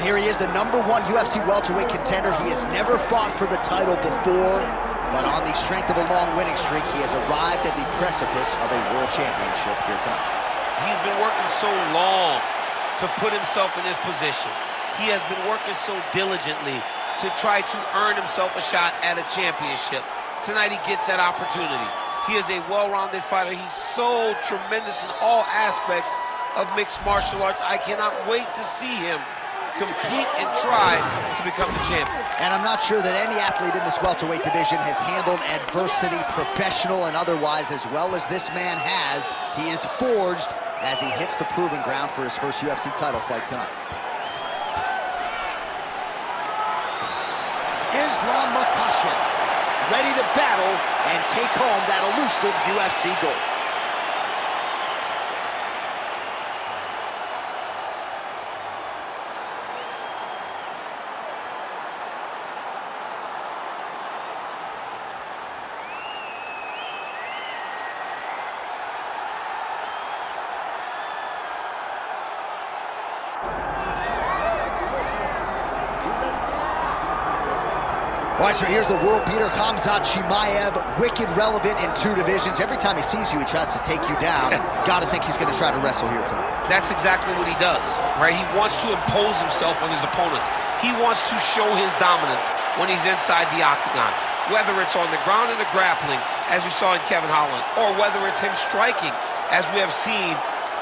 right, here he is, the #1 UFC welterweight contender. He has never fought for the title before, but on the strength of a long winning streak, he has arrived at the precipice of a world championship here tonight. He's been working so long to put himself in this position. He has been working so diligently to try to earn himself a shot at a championship. Tonight he gets that opportunity. He is a well-rounded fighter. He's so tremendous in all aspects of mixed martial arts. I cannot wait to see him compete and try to become the champion. And I'm not sure that any athlete in this welterweight division has handled adversity, professional and otherwise, as well as this man has. He is forged as he hits the proving ground for his first UFC title fight tonight. Islam Makhachev, ready to battle and take home that elusive UFC gold. All right, so here's the world beater, Khamzat Chimaev, wicked relevant in 2 divisions. Every time he sees you, he tries to take you down. Gotta think he's gonna try to wrestle here tonight. That's exactly what he does, right? He wants to impose himself on his opponents. He wants to show his dominance when he's inside the octagon, whether it's on the ground in the grappling, as we saw in Kevin Holland, or whether it's him striking, as we have seen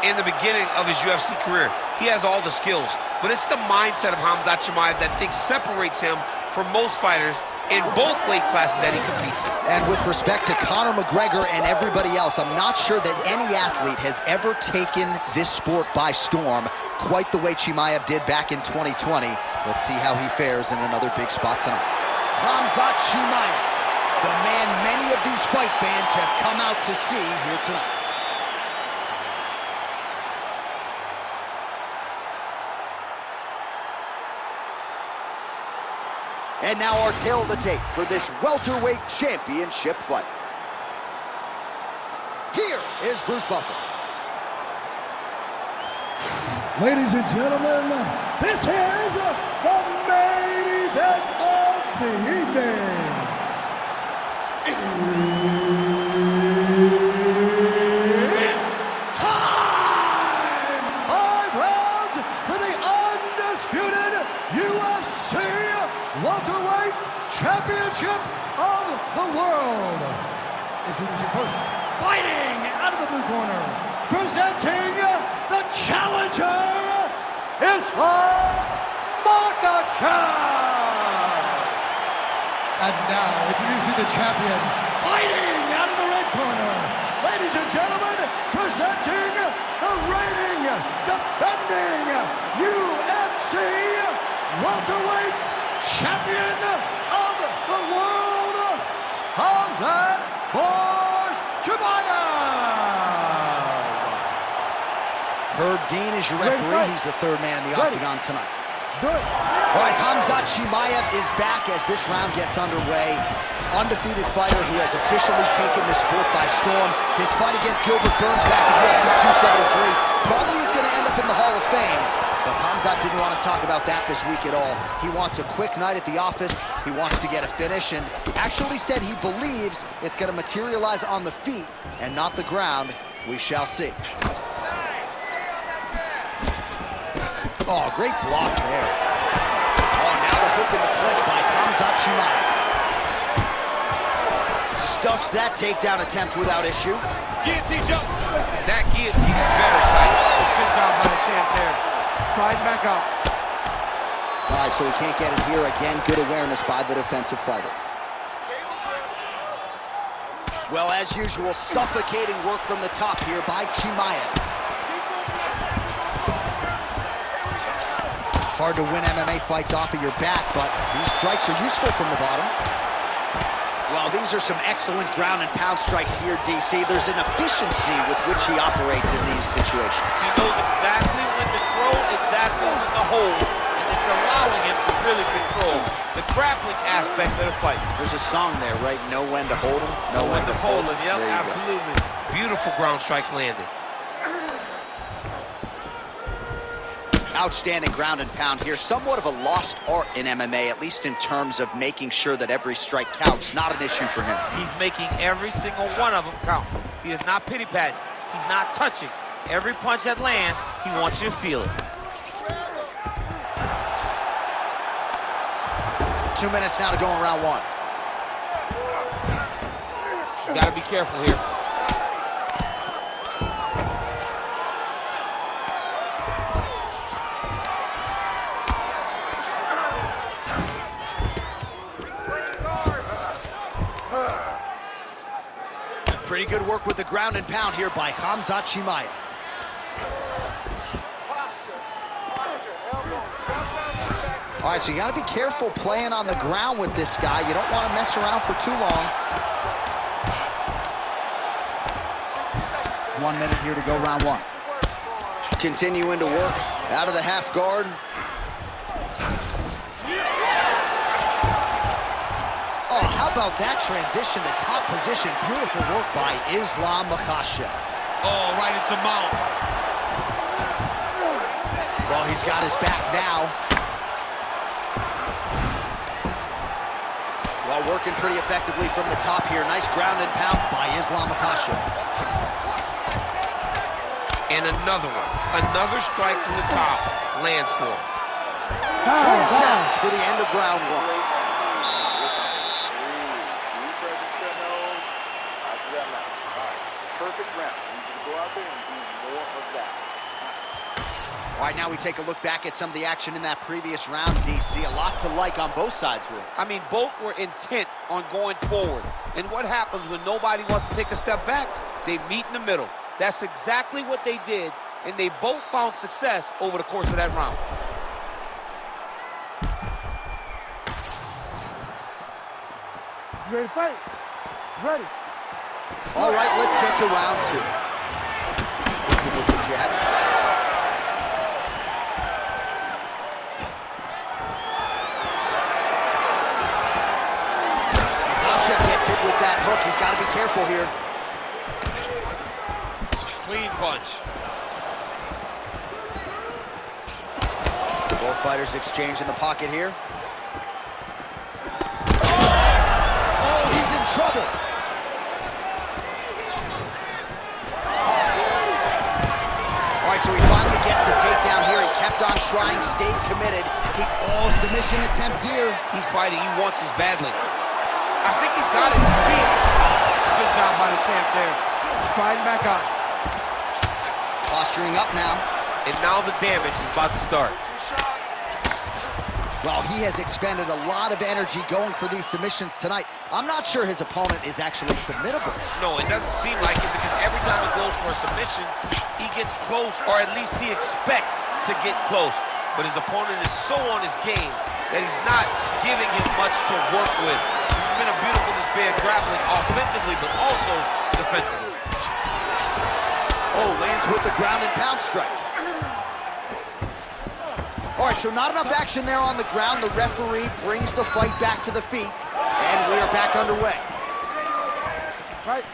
in the beginning of his UFC career. He has all the skills, but it's the mindset of Khamzat Chimaev that I think separates him from most fighters in both weight classes that he competes in. And with respect to Conor McGregor and everybody else, I'm not sure that any athlete has ever taken this sport by storm quite the way Chimaev did back in 2020. Let's see how he fares in another big spot tonight. Khamzat Chimaev, the man many of these fight fans have come out to see here tonight. And now our tale of the tape for this welterweight championship fight. Here is Bruce Buffer. Ladies and gentlemen, this is the main event of the evening. It's time! 5 rounds for the undisputed UFC welterweight championship of the world. Introducing first, fighting out of the blue corner, presenting the challenger, Islam Makhachev. And now, introducing the champion, fighting out of the red corner, ladies and gentlemen, presenting the reigning, defending UFC welterweight champion of the world, Khamzat Chimaev. Herb Dean is your referee. He's the 3rd man in the octagon tonight. All right, Khamzat Chimaev is back as this round gets underway. Undefeated fighter who has officially taken this sport by storm. His fight against Gilbert Burns back in UFC 273 probably is going to end up in the Hall of Fame. But Khamzat didn't want to talk about that this week at all. He wants a quick night at the office. He wants to get a finish, and actually said he believes it's going to materialize on the feet and not the ground. We shall see. Oh, great block there. Oh, now the hook in the clinch by Khamzat Chimaev. Stuffs that takedown attempt without issue. Guillotine jump. That guillotine is very tight. Good job by the champ there. Slide back up. All right, so he can't get it here. Again, good awareness by the defensive fighter. Well, as usual, suffocating work from the top here by Chimaev. Hard to win MMA fights off of your back, but these strikes are useful from the bottom. Well, these are some excellent ground and pound strikes here, DC. There's an efficiency with which he operates in these situations. He knows exactly when to throw, exactly when to hold, and it's allowing him to really control the grappling aspect of the fight. There's a song there, right? Know when to hold him, know when to fold him. Yep, absolutely. Beautiful ground strikes landed. Outstanding ground and pound here. Somewhat of a lost art in MMA, at least in terms of making sure that every strike counts. Not an issue for him. He's making every single one of them count. He is not pity-patting. He's not touching. Every punch that lands, he wants you to feel it. 2 minutes now to go in round one. He's got to be careful here. Pretty good work with the ground and pound here by Khamzat Chimaev. All right, so you got to be careful playing on the ground with this guy. You don't want to mess around for too long. 1 minute here to go, round one. Continuing to work out of the half guard. Oh, how about that transition to top position? Beautiful work by Makhachev. Oh, right into mount. Well, he's got his back now. Well, working pretty effectively from the top here. Nice ground and pound by Makhachev. And another one. Another strike from the top lands for him. 3 seconds for the end of round one. Perfect round. I need you to go out there and do more of that. All right, now we take a look back at some of the action in that previous round, DC. A lot to like on both sides here. I mean, both were intent on going forward. And what happens when nobody wants to take a step back? They meet in the middle. That's exactly what they did, and they both found success over the course of that round. You ready to fight? Ready. All right, let's get to round two. Working with the jab. Makhachev gets hit with that hook. He's got to be careful here. Clean punch. Both fighters exchange in the pocket here. Oh, he's in trouble. All right, so he finally gets the takedown here. He kept on trying, stayed committed. Submission attempt here. He's fighting. He wants this badly. I think he's got it. He's beat. Good job by the champ there. Sliding back up. Posturing up now. And now the damage is about to start. Well, he has expended a lot of energy going for these submissions tonight. I'm not sure his opponent is actually submittable. No, it doesn't seem like it, because every time he goes for a submission, he gets close, or at least he expects to get close. But his opponent is so on his game that he's not giving him much to work with. This has been a beautiful display of grappling offensively, but also defensively. Oh, lands with the ground and pound strike. All right, so not enough action there on the ground. The referee brings the fight back to the feet, and we are back underway. Right.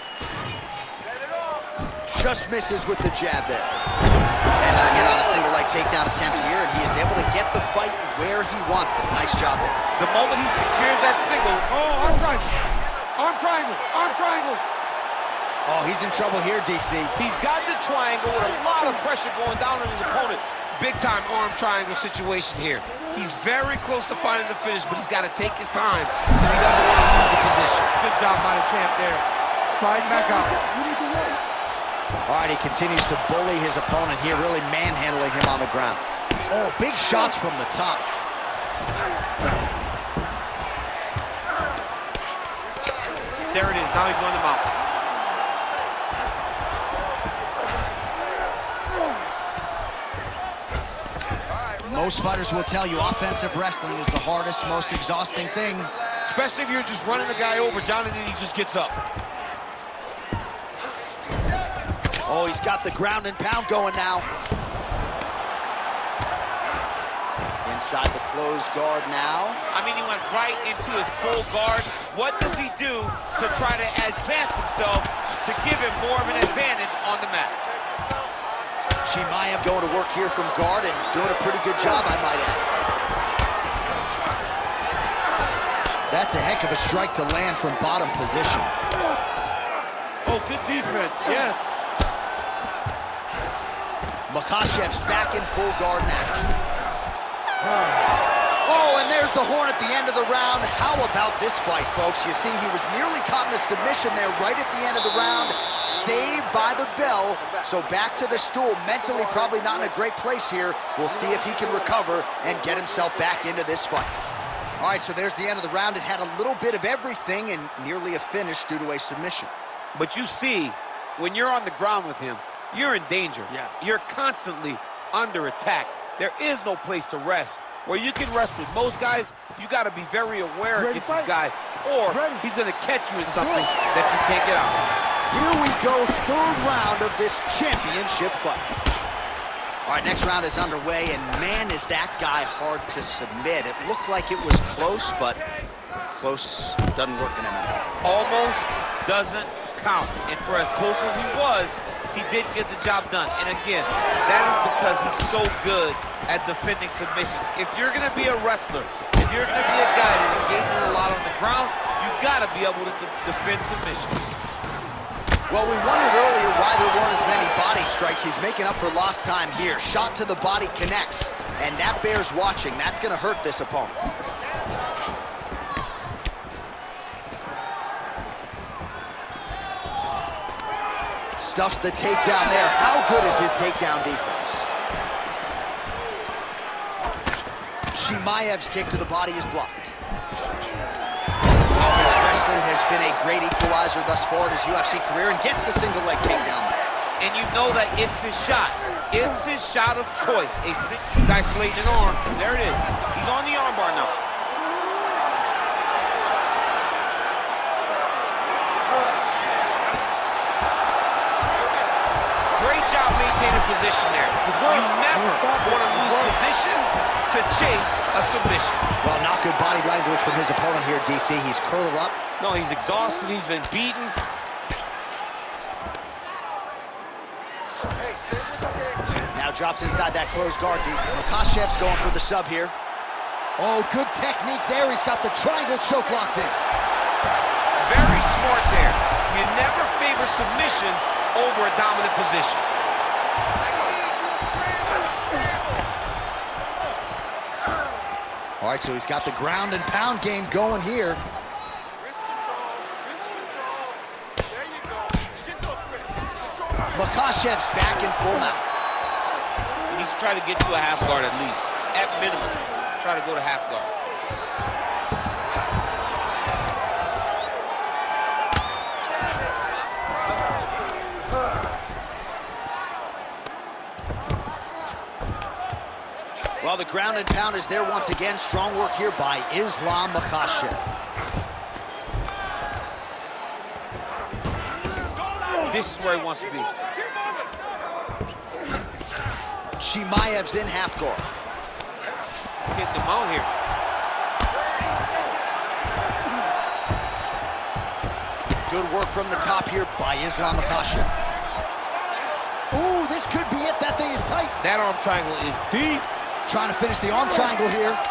Just misses with the jab there. Entering in on a single leg takedown attempt here, and he is able to get the fight where he wants it. Nice job there. The moment he secures that single, Oh, arm triangle. Arm triangle. Arm triangle. Oh, he's in trouble here, DC. he's got the triangle with a lot of pressure going down on his opponent. Big time arm triangle situation here. He's very close to finding the finish, but he's got to take his time if he doesn't want to lose the position. Good job by the champ there. Sliding back up. All right, he continues to bully his opponent here, really manhandling him on the ground. Oh, big shots from the top. There it is. Now he's going to mount. Most fighters will tell you offensive wrestling is the hardest, most exhausting thing. Especially if you're just running the guy over. Jonathan, he just gets up. Oh, he's got the ground and pound going now. Inside the closed guard now. I mean, he went right into his full guard. What does he do to try to advance himself to give him more of an advantage on the mat? Chimaev going to work here from guard and doing a pretty good job, I might add. That's a heck of a strike to land from bottom position. Oh, good defense, yes. Makhachev's back in full guard now. Oh, and there's the horn at the end of the round. How about this fight, folks? You see, he was nearly caught in a submission there right at the end of the round. Saved by the bell. So back to the stool. Mentally probably not in a great place here. We'll see if he can recover and get himself back into this fight. All right, so there's the end of the round. It had a little bit of everything and nearly a finish due to a submission. But you see, when you're on the ground with him, you're in danger. Yeah. You're constantly under attack. There is no place to rest. Where you can rest with most guys, you got to be very aware against this guy, or he's going to catch you in something that you can't get out. Here we go, third round of this championship fight. All right, next round is underway, and man, is that guy hard to submit. It looked like it was close, but close doesn't work in MMA. Almost doesn't count. And for as close as he was, he did get the job done. And again, that is because he's so good at defending submission. If you're going to be a wrestler, if you're going to be a guy that engages a lot on the ground, you've got to be able to defend submissions. Well, we wondered earlier why there weren't as many body strikes. He's making up for lost time here. Shot to the body connects, and that bears watching. That's going to hurt this opponent. Stuffs the takedown there. How good is his takedown defense? Chimaev's kick to the body is blocked. Well, his wrestling has been a great equalizer thus far in his UFC career and gets the single leg takedown. And you know that it's his shot. It's his shot of choice. He's isolating an arm. There it is. He's on the armbar now. Great job maintaining position there. You never want to lose position to chase a submission. Well, not good body language from his opponent here, DC. He's curled up. No, he's exhausted. He's been beaten. Now drops inside that closed guard, DC. Makhachev's going for the sub here. Oh, good technique there. He's got the triangle choke locked in. Very smart there. You never favor submission over a dominant position. All right, so he's got the ground and pound game going here. Wrist control, wrist control. There you go. Get those wrists. Makhachev's back in full mount. He needs to try to get to a half guard at least. At minimum, try to go to half guard. Well, the ground and pound is there once again. Strong work here by Islam Makhachev. This is where he wants to be. Chimaev's in half guard. Get the mount here. Good work from the top here by Islam Makhachev. Ooh, this could be it. That thing is tight. That arm triangle is deep. Trying to finish the arm triangle here. Oh,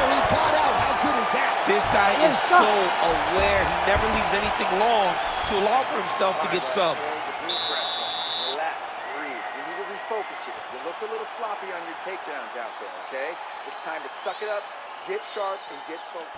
he got out. How good is that? This guy is so aware. He never leaves anything long to allow for himself to get subbed. Take a deep breath. Relax, breathe. You need to refocus here. You looked a little sloppy on your takedowns out there, okay? It's time to suck it up, get sharp, and get focused.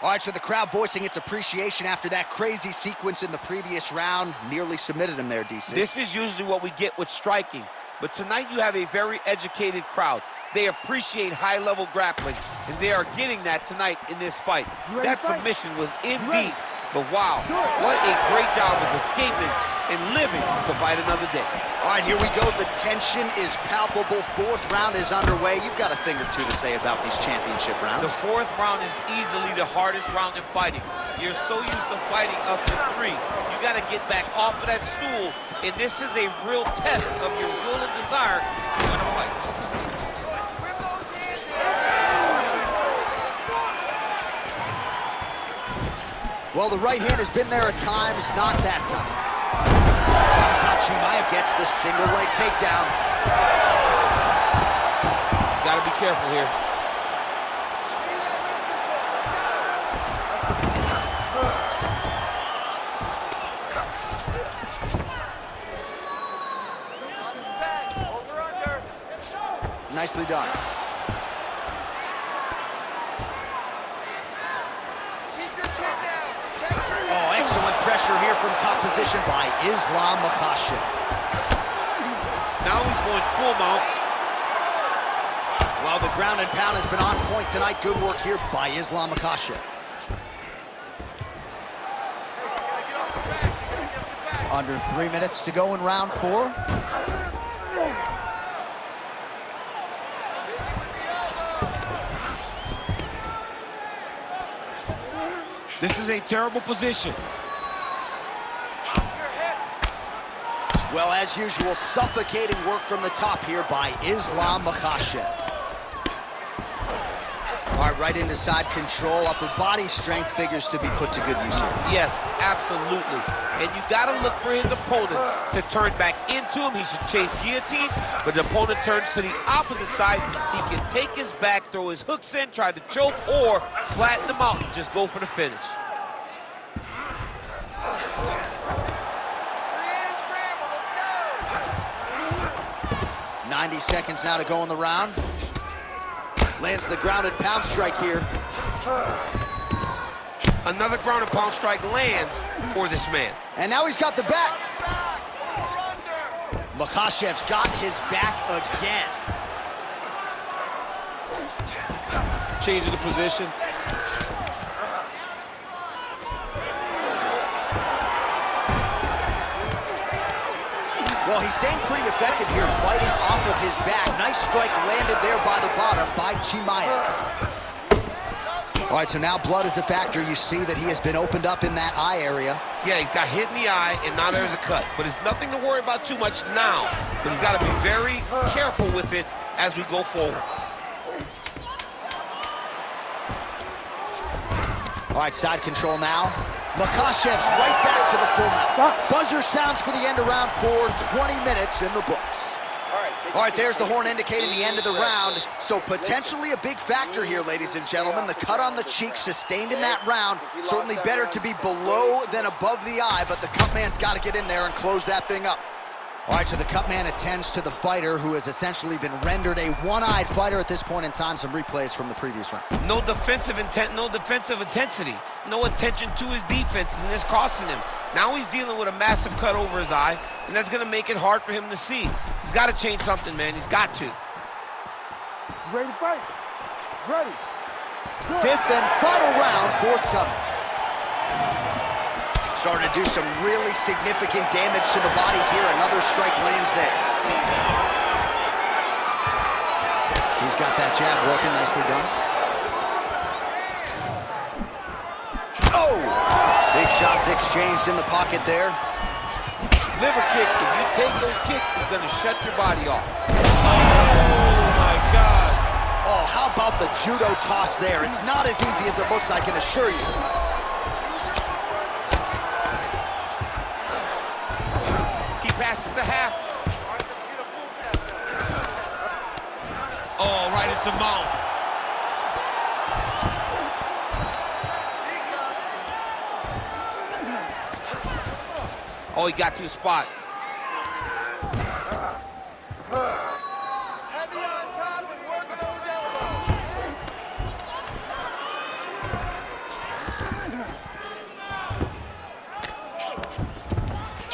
All right, so the crowd voicing its appreciation after that crazy sequence in the previous round. Nearly submitted him there, DC. This is usually what we get with striking. But tonight you have a very educated crowd. They appreciate high-level grappling, and they are getting that tonight in this fight. That submission was in deep, but wow, what a great job of escaping and living to fight another day. All right, here we go. The tension is palpable. Fourth round is underway. You've got a thing or two to say about these championship rounds. The fourth round is easily the hardest round in fighting. You're so used to fighting up to 3. You got to get back off of that stool, and this is a real test of your will and desire to win a fight. Swim those Well, the right hand has been there at times, not that time. Khamzat Chimaev gets the single leg takedown. He's got to be careful here. Nicely done. Oh, excellent pressure here from top position by Makhachev. Now he's going full mount. Well, the ground and pound has been on point tonight. Good work here by Makhachev. Under 3 minutes to go in round 4. This is a terrible position. Well, as usual, suffocating work from the top here by Makhachev. All right, right into side control. Upper body strength figures to be put to good use here. Yes, absolutely. And you got to look for his opponent to turn back into him. He should chase guillotine, but the opponent turns to the opposite side. He can take his back, throw his hooks in, try to choke, or flatten him out and just go for the finish. 90 seconds now to go in the round. Lands the ground and pound strike here. Another ground and pound strike lands for this man. And now he's got the back. Makhachev's got his back again. Changing the position. Well, he's staying pretty effective here, fighting off of his back. Nice strike landed there by the bottom by Chimaev. All right, so now blood is a factor. You see that he has been opened up in that eye area. Yeah, he's got hit in the eye, and now there's a cut. But it's nothing to worry about too much now. But he's got to be very careful with it as we go forward. All right, side control now. Makhachev's right back to the full mount. Buzzer sounds for the end of round 4, 20 minutes in the books. All right, there's the horn indicating the end of the round. So potentially a big factor here, ladies and gentlemen. The cut on the cheek sustained in that round. Certainly better to be below than above the eye, but the cut man's got to get in there and close that thing up. All right, so the cut man attends to the fighter who has essentially been rendered a one-eyed fighter at this point in time. Some replays from the previous round. No defensive intent, no defensive intensity. No attention to his defense, and this costing him. Now he's dealing with a massive cut over his eye, and that's going to make it hard for him to see. He's got to change something, man. He's got to. Ready to fight? Ready. Fifth and final round, forthcoming. Starting to do some really significant damage to the body here. Another strike lands there. He's got that jab working, nicely done. Oh! Big shots exchanged in the pocket there. Liver kick, if you take those kicks, it's going to shut your body off. Oh, my God. Oh, how about the judo toss there? It's not as easy as it looks, I can assure you. Passes the half. Oh, right into mount. Oh, he got to a spot. Heavy on top and work those elbows.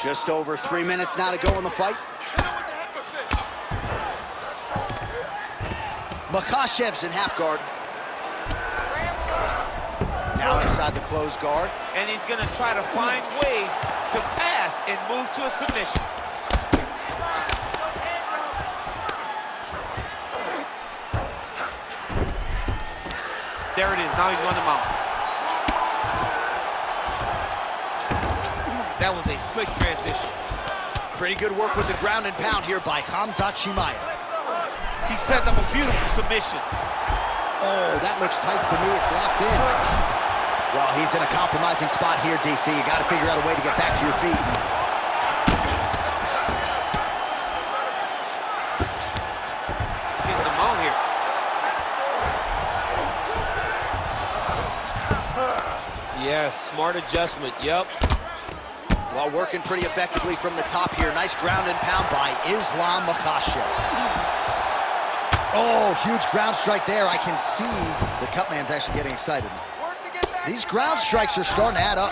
Just over 3 minutes now to go in the fight. Makhachev's in half guard. Now inside the closed guard. And he's going to try to find ways to pass and move to a submission. There it is. Now he's on the mount. That was a slick transition. Pretty good work with the ground and pound here by Khamzat Chimaev. He set up a beautiful submission. Oh, that looks tight to me. It's locked in. Well, he's in a compromising spot here, DC. You got to figure out a way to get back to your feet. Getting them out here. Yes, smart adjustment. Yep. Well, working pretty effectively from the top here. Nice ground and pound by Islam Makhachev. Oh, huge ground strike there. I can see the cut man's actually getting excited. These ground strikes are starting to add up.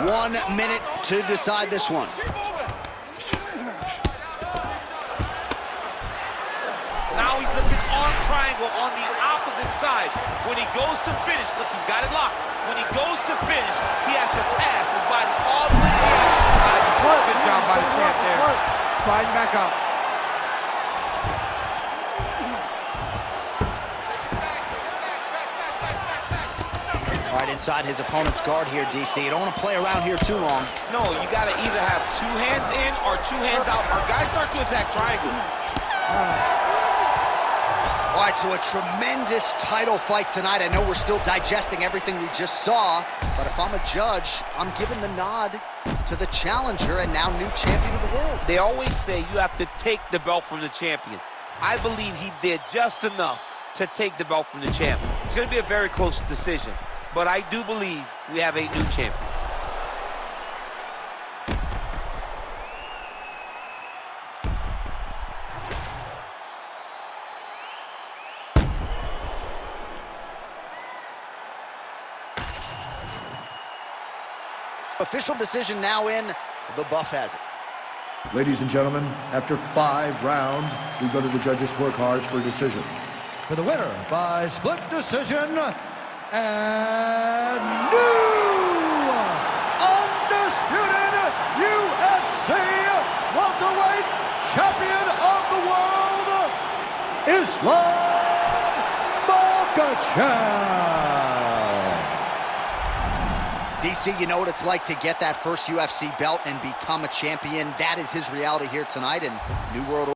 One minute to decide this one. Now he's looking arm triangle on the opposite side. When he goes to finish, look, he's got it locked. When he goes to finish, he has to pass his body all the way to the opposite side. Good job by the champ there. Sliding back out. All right, inside his opponent's guard here, DC. You don't want to play around here too long. No, you got to either have two hands in or two hands out. Our guy starts to attack triangle. All right, so a tremendous title fight tonight. I know we're still digesting everything we just saw, but if I'm a judge, I'm giving the nod to the challenger and now new champion of the world. They always say you have to take the belt from the champion. I believe he did just enough to take the belt from the champion. It's going to be a very close decision, but I do believe we have a new champion. Official decision now in. The buff has it. Ladies and gentlemen, after 5 rounds, we go to the judges' scorecards for a decision. For the winner by split decision, and new undisputed UFC welterweight champion of the world, Islam Makhachev. DC, you know what it's like to get that first UFC belt and become a champion. That is his reality here tonight, and New World